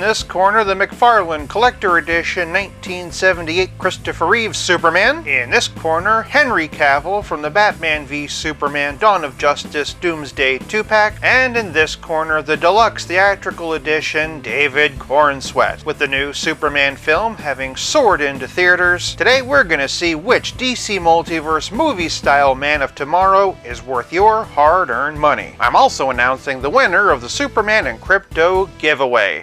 this corner, the McFarlane Collector Edition 1978 Christopher Reeve Superman. In this corner, Henry Cavill from the Batman v Superman Dawn of Justice Doomsday 2-pack. And in this corner, the Deluxe Theatrical Edition David Corenswet. With the new Superman film having soared into theaters, today we're gonna see which DC Multiverse movie-style Man of Tomorrow is worth your hard-earned money. I'm also announcing the winner of the Superman and Crypto giveaway.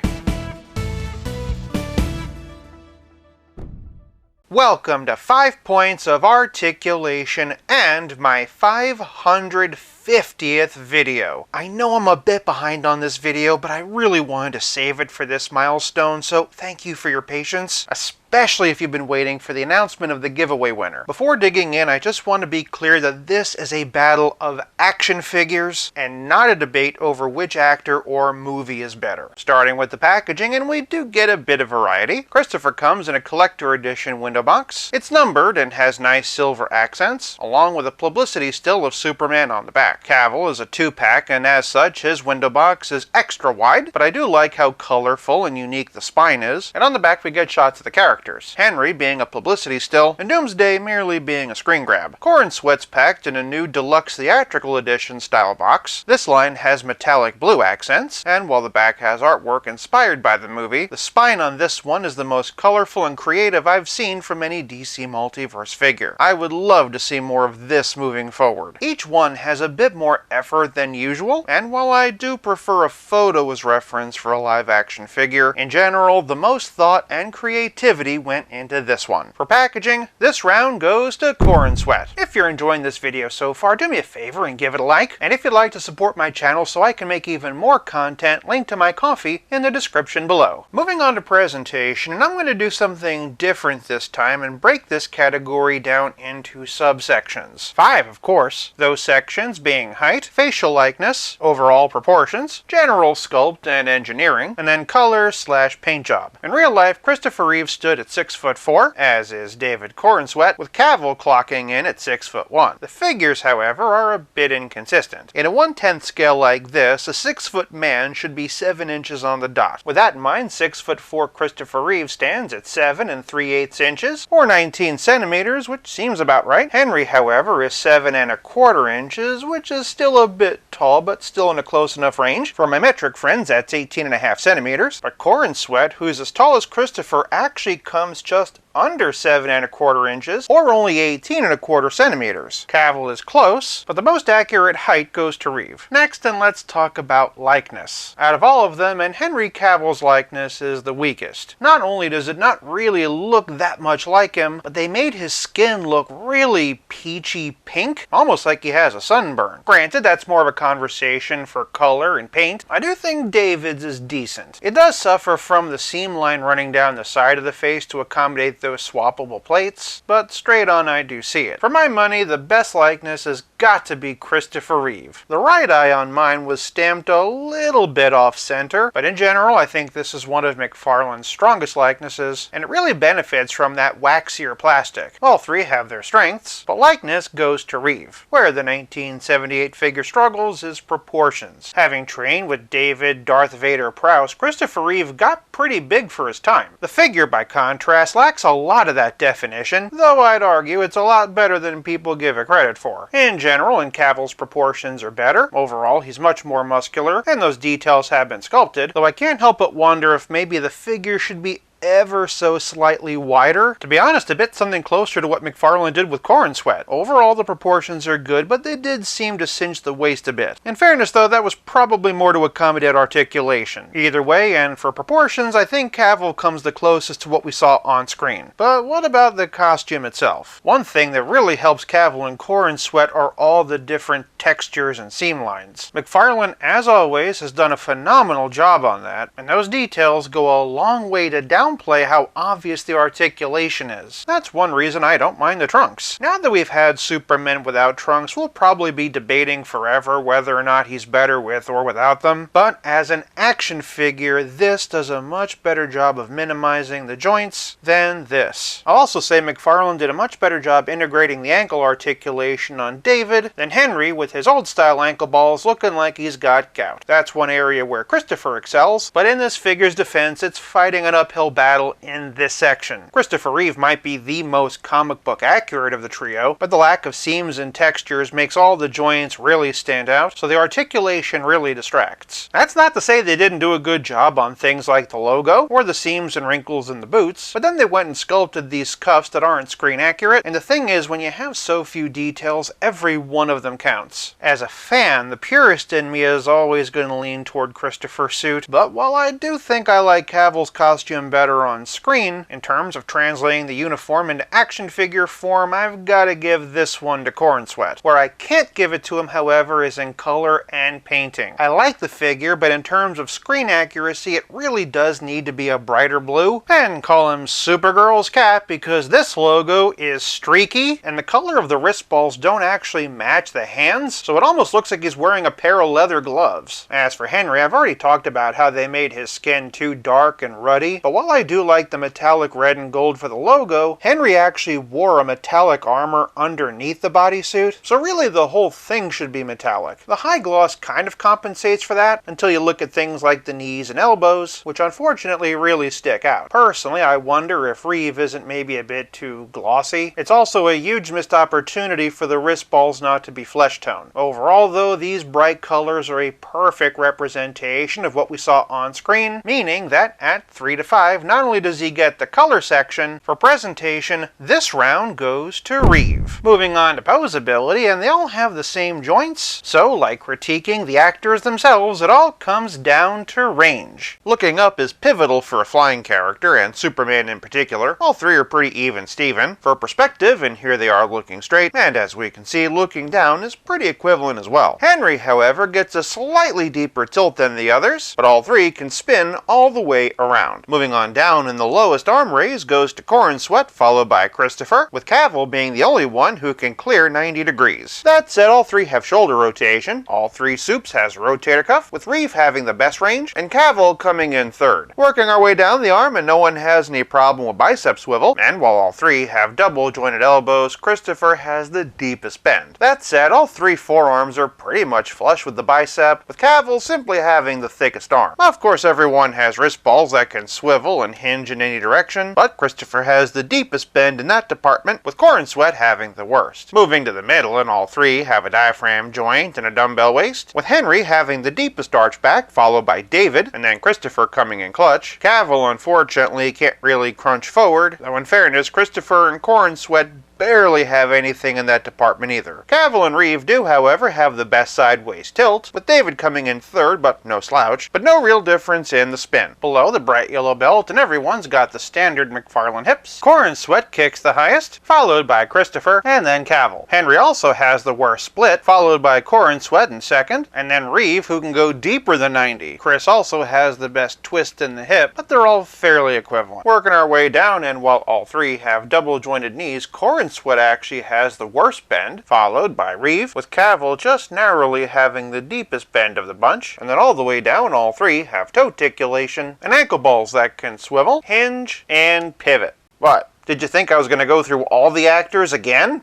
Welcome to 5 Points of Articulation and my 550th video. I know I'm a bit behind on this video, but I really wanted to save it for this milestone, so thank you for your patience, especially if you've been waiting for the announcement of the giveaway winner. Before digging in, I just want to be clear that this is a battle of action figures and not a debate over which actor or movie is better. Starting with the packaging, and we do get a bit of variety. Christopher comes in a collector edition window box. It's numbered and has nice silver accents, along with a publicity still of Superman on the back. Cavill is a 2-pack, and as such, his window box is extra wide, but I do like how colorful and unique the spine is, and on the back we get shots of the character. Henry being a publicity still, and Doomsday merely being a screen grab. Corenswet's packed in a new Deluxe Theatrical Edition style box. This line has metallic blue accents, and while the back has artwork inspired by the movie, the spine on this one is the most colorful and creative I've seen from any DC Multiverse figure. I would love to see more of this moving forward. Each one has a bit more effort than usual, and while I do prefer a photo as reference for a live action figure, in general, the most thought and creativity went into this one. For packaging, this round goes to Corenswet. If you're enjoying this video so far, do me a favor and give it a like. And if you'd like to support my channel so I can make even more content, link to my coffee in the description below. Moving on to presentation, and I'm going to do something different this time and break this category down into subsections. 5, of course. Those sections being height, facial likeness, overall proportions, general sculpt and engineering, and then color/paint job. In real life, Christopher Reeve stood at 6'4", as is David Corenswet, with Cavill clocking in at 6'1". The figures, however, are a bit inconsistent. In a 1/10 scale like this, a 6-foot man should be 7 inches on the dot. With that in mind, 6'4" Christopher Reeve stands at 7 3/8 inches, or 19 centimeters, which seems about right. Henry, however, is 7 1/4 inches, which is still a bit tall, but still in a close enough range. For my metric friends, that's 18.5 centimeters. But Corenswet, who's as tall as Christopher, actually comes just under 7 1/4 inches, or only 18 1/4 centimeters. Cavill is close, but the most accurate height goes to Reeve. Next, and let's talk about likeness. Out of all of them, and Henry Cavill's likeness is the weakest. Not only does it not really look that much like him, but they made his skin look really peachy pink, almost like he has a sunburn. Granted, that's more of a conversation for color and paint. I do think David's is decent. It does suffer from the seam line running down the side of the face to accommodate those swappable plates, but straight on I do see it. For my money, the best likeness has got to be Christopher Reeve. The right eye on mine was stamped a little bit off center, but in general I think this is one of McFarlane's strongest likenesses, and it really benefits from that waxier plastic. All three have their strengths, but likeness goes to Reeve. Where the 1978 figure struggles is proportions. Having trained with David Darth Vader Prowse, Christopher Reeve got pretty big for his time. The figure, by contrast, lacks a lot of that definition, though I'd argue it's a lot better than people give it credit for. In general, and Cavill's proportions are better. Overall, he's much more muscular, and those details have been sculpted, though I can't help but wonder if maybe the figure should be ever so slightly wider. To be honest, a bit something closer to what McFarlane did with Corenswet. Overall, the proportions are good, but they did seem to cinch the waist a bit. In fairness, though, that was probably more to accommodate articulation. Either way, and for proportions, I think Cavill comes the closest to what we saw on screen. But what about the costume itself? One thing that really helps Cavill and Corenswet are all the different textures and seam lines. McFarlane, as always, has done a phenomenal job on that, and those details go a long way to down downplay how obvious the articulation is. That's one reason I don't mind the trunks. Now that we've had Superman without trunks, we'll probably be debating forever whether or not he's better with or without them, but as an action figure, this does a much better job of minimizing the joints than this. I'll also say McFarlane did a much better job integrating the ankle articulation on David than Henry, with his old style ankle balls looking like he's got gout. That's one area where Christopher excels, but in this figure's defense, it's fighting an uphill battle in this section. Christopher Reeve might be the most comic book accurate of the trio, but the lack of seams and textures makes all the joints really stand out, so the articulation really distracts. That's not to say they didn't do a good job on things like the logo, or the seams and wrinkles in the boots, but then they went and sculpted these cuffs that aren't screen accurate, and the thing is, when you have so few details, every one of them counts. As a fan, the purist in me is always going to lean toward Christopher's suit, but while I do think I like Cavill's costume better on screen, in terms of translating the uniform into action figure form, I've got to give this one to Corenswet. Where I can't give it to him, however, is in color and painting. I like the figure, but in terms of screen accuracy, it really does need to be a brighter blue, and call him Supergirl's Cap, because this logo is streaky, and the color of the wrist balls don't actually match the hands, so it almost looks like he's wearing a pair of leather gloves. As for Henry, I've already talked about how they made his skin too dark and ruddy, but while I do like the metallic red and gold for the logo, Henry actually wore a metallic armor underneath the bodysuit, so really the whole thing should be metallic. The high gloss kind of compensates for that, until you look at things like the knees and elbows, which unfortunately really stick out. Personally, I wonder if Reeve isn't maybe a bit too glossy. It's also a huge missed opportunity for the wrist balls not to be flesh tone. Overall though, these bright colors are a perfect representation of what we saw on screen, meaning that at 3 to 5, not only does he get the color section, for presentation, this round goes to Reeve. Moving on to Poseability, and they all have the same joints, so like critiquing the actors themselves, it all comes down to range. Looking up is pivotal for a flying character, and Superman in particular. All three are pretty even Steven. For perspective, and here they are looking straight, and as we can see, looking down is pretty equivalent as well. Henry, however, gets a slightly deeper tilt than the others, but all three can spin all the way around. Moving on down, in the lowest arm raise goes to Corenswet, followed by Christopher, with Cavill being the only one who can clear 90 degrees. That said, all three have shoulder rotation, all three supes has a rotator cuff, with Reeve having the best range, and Cavill coming in third. Working our way down the arm, and no one has any problem with bicep swivel, and while all three have double jointed elbows, Christopher has the deepest bend. That said, all three forearms are pretty much flush with the bicep, with Cavill simply having the thickest arm. Of course, everyone has wrist balls that can swivel and hinge in any direction, but Christopher has the deepest bend in that department, with Corenswet having the worst. Moving to the middle, and all three have a diaphragm joint and a dumbbell waist, with Henry having the deepest arch back, followed by David, and then Christopher coming in clutch. Cavill, unfortunately, can't really crunch forward, though in fairness, Christopher and Corenswet barely have anything in that department either. Cavill and Reeve do, however, have the best sideways tilt, with David coming in third, but no slouch, but no real difference in the spin. Below, the bright yellow belt, and everyone's got the standard McFarlane hips. Corenswet kicks the highest, followed by Christopher, and then Cavill. Henry also has the worst split, followed by Corenswet in second, and then Reeve, who can go deeper than 90. Chris also has the best twist in the hip, but they're all fairly equivalent. Working our way down, and while all three have double jointed knees, Corenswet actually has the worst bend, followed by Reeve, with Cavill just narrowly having the deepest bend of the bunch, and then all the way down, all three have toe articulation and ankle balls that can swivel, hinge, and pivot. What? Did you think I was going to go through all the actors again?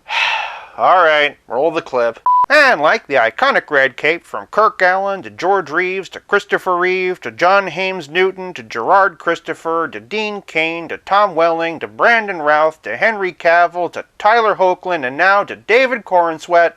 Alright, roll the clip. And like the iconic red cape from Kirk Allen to George Reeves to Christopher Reeve to John Hames Newton to Gerard Christopher to Dean Cain to Tom Welling to Brandon Routh to Henry Cavill to Tyler Hoechlin and now to David Corenswet.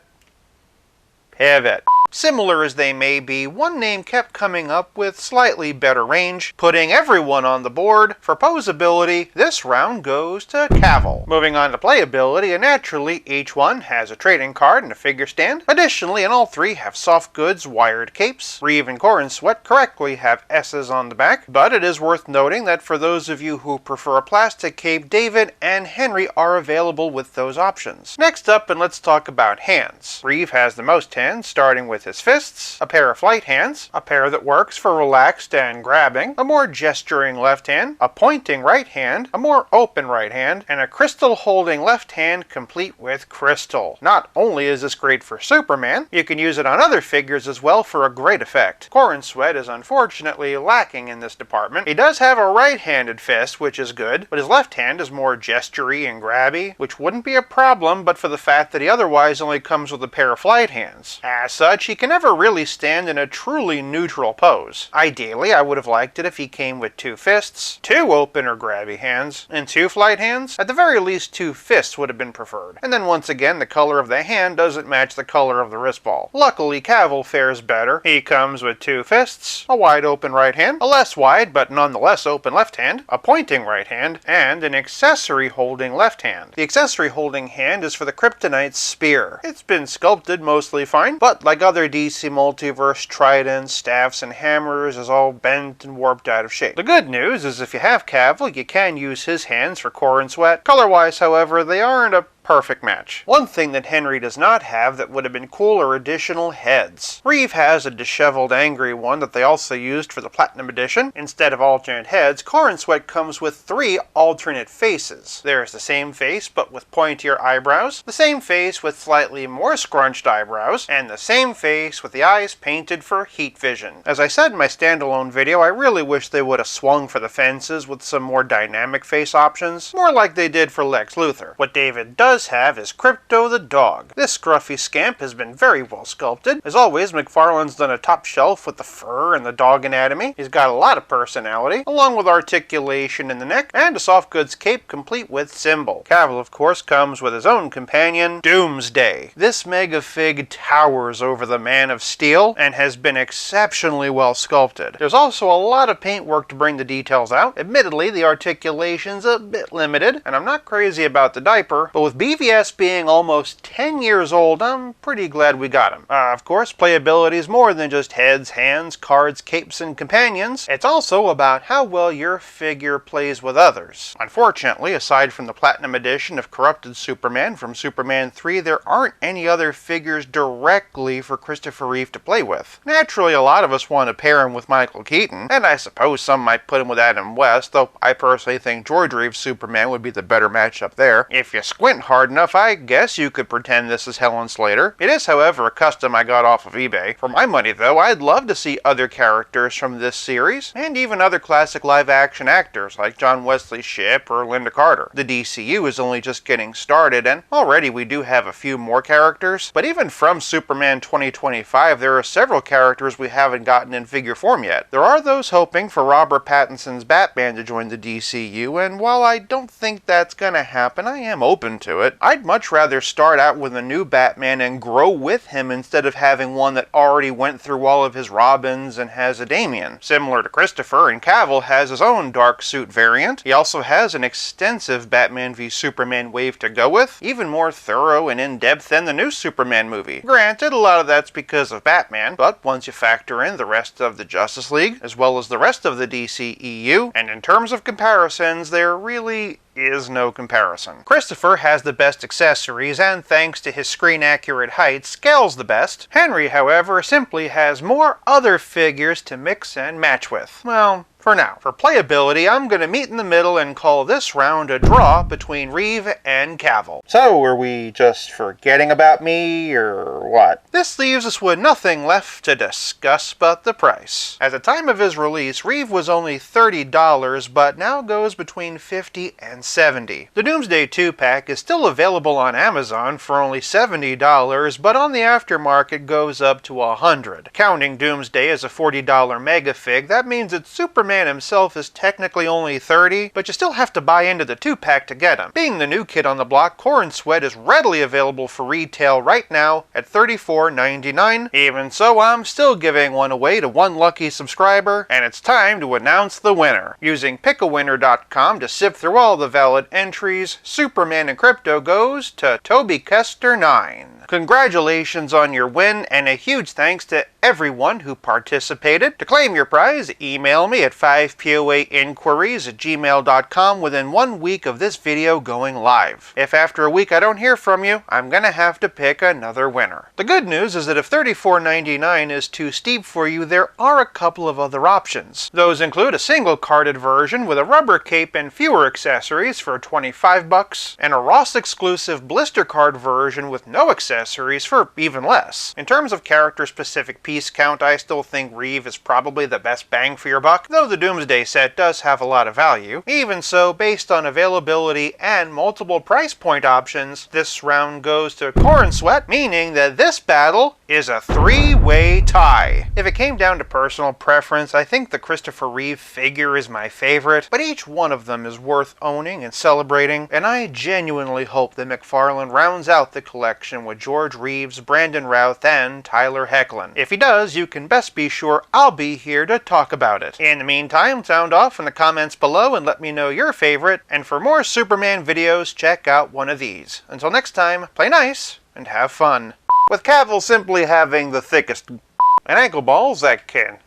Pivot. Similar as they may be, one name kept coming up with slightly better range, putting everyone on the board. For Poseability, this round goes to Cavill. Moving on to Playability, and naturally each one has a trading card and a figure stand. Additionally, and all three have soft goods wired capes. Reeve and Corenswet correctly have S's on the back, but it is worth noting that for those of you who prefer a plastic cape, David and Henry are available with those options. Next up, and let's talk about hands. Reeve has the most hands, starting with with his fists, a pair of flight hands, a pair that works for relaxed and grabbing, a more gesturing left hand, a pointing right hand, a more open right hand, and a crystal holding left hand complete with crystal. Not only is this great for Superman, you can use it on other figures as well for a great effect. Corenswet is unfortunately lacking in this department. He does have a right-handed fist, which is good, but his left hand is more gestury and grabby, which wouldn't be a problem but for the fact that he otherwise only comes with a pair of flight hands. As such, he can never really stand in a truly neutral pose. Ideally, I would have liked it if he came with 2 fists, 2 open or grabby hands, and 2 flight hands. At the very least, 2 fists would have been preferred. And then once again, the color of the hand doesn't match the color of the wrist ball. Luckily, Cavill fares better. He comes with 2 fists, a wide open right hand, a less wide but nonetheless open left hand, a pointing right hand, and an accessory holding left hand. The accessory holding hand is for the Kryptonite spear. It's been sculpted mostly fine, but like other DC Multiverse tridents, staffs, and hammers, is all bent and warped out of shape. The good news is if you have Cavill, you can use his hands for Corenswet. Color-wise, however, they aren't a perfect match. One thing that Henry does not have that would have been cool are additional heads. Reeve has a disheveled, angry one that they also used for the Platinum Edition. Instead of alternate heads, Corenswet comes with 3 alternate faces. There's the same face but with pointier eyebrows, the same face with slightly more scrunched eyebrows, and the same face with the eyes painted for heat vision. As I said in my standalone video, I really wish they would have swung for the fences with some more dynamic face options, more like they did for Lex Luthor. What David does have is Crypto the dog. This scruffy scamp has been very well sculpted. As always, McFarlane's done a top shelf with the fur and the dog anatomy. He's got a lot of personality, along with articulation in the neck, and a soft goods cape complete with symbol. Cavill, of course, comes with his own companion, Doomsday. This mega fig towers over the Man of Steel and has been exceptionally well sculpted. There's also a lot of paintwork to bring the details out. Admittedly, the articulation's a bit limited, and I'm not crazy about the diaper, but with BVS being almost 10 years old, I'm pretty glad we got him. Of course, playability is more than just heads, hands, cards, capes, and companions. It's also about how well your figure plays with others. Unfortunately, aside from the Platinum Edition of Corrupted Superman from Superman 3, there aren't any other figures directly for Christopher Reeve to play with. Naturally, a lot of us want to pair him with Michael Keaton, and I suppose some might put him with Adam West, though I personally think George Reeves' Superman would be the better matchup there. If you squint hard enough, I guess you could pretend this is Helen Slater. It is, however, a custom I got off of eBay. For my money, though, I'd love to see other characters from this series, and even other classic live-action actors like John Wesley Shipp or Linda Carter. The DCU is only just getting started, and already we do have a few more characters, but even from Superman 2025, there are several characters we haven't gotten in figure form yet. There are those hoping for Robert Pattinson's Batman to join the DCU, and while I don't think that's gonna happen, I am open to it. I'd much rather start out with a new Batman and grow with him instead of having one that already went through all of his Robins and has a Damian. Similar to Christopher, and Cavill has his own dark suit variant. He also has an extensive Batman v Superman wave to go with, even more thorough and in-depth than the new Superman movie. Granted, a lot of that's because of Batman, but once you factor in the rest of the Justice League, as well as the rest of the DCEU, and in terms of comparisons, there really is no comparison. Christopher has the best accessories, and thanks to his screen-accurate height, scales the best. Henry, however, simply has more other figures to mix and match with. Well, for now. For playability, I'm going to meet in the middle and call this round a draw between Reeve and Cavill. So, are we just forgetting about me, or what? This leaves us with nothing left to discuss but the price. At the time of his release, Reeve was only $30, but now goes between $50 and $70. The Doomsday 2-pack is still available on Amazon for only $70, but on the aftermarket goes up to $100. Counting Doomsday as a $40 mega fig, that means that Superman himself is technically only $30, but you still have to buy into the 2-pack to get him. Being the new kid on the block, Corenswet is readily available for retail right now at $34.99. Even so, I'm still giving one away to one lucky subscriber, and it's time to announce the winner. Using pickawinner.com to sift through all the valid entries, Superman and Crypto goes to Toby Kester 9. Congratulations on your win, and a huge thanks to everyone who participated. To claim your prize, email me at 5poainquiries@gmail.com within 1 week of this video going live. If after a week I don't hear from you, I'm gonna have to pick another winner. The good news is that if $34.99 is too steep for you, there are a couple of other options. Those include a single carded version with a rubber cape and fewer accessories for $25, and a Ross exclusive blister card version with no accessories for even less. In terms of character specific piece count, I still think Reeve is probably the best bang for your buck, though the Doomsday set does have a lot of value. Even so, based on availability and multiple price point options, this round goes to Corenswet, meaning that this battle is a three-way tie. If it came down to personal preference, I think the Christopher Reeve figure is my favorite, but each one of them is worth owning and celebrating, and I genuinely hope that McFarlane rounds out the collection with George Reeves, Brandon Routh, and Tyler Hoechlin. If he does, you can best be sure I'll be here to talk about it. In the meantime, sound off in the comments below and let me know your favorite, and for more Superman videos, check out one of these. Until next time, play nice and have fun. With Cavill simply having the thickest and ankle balls that can.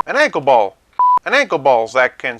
An ankle balls that can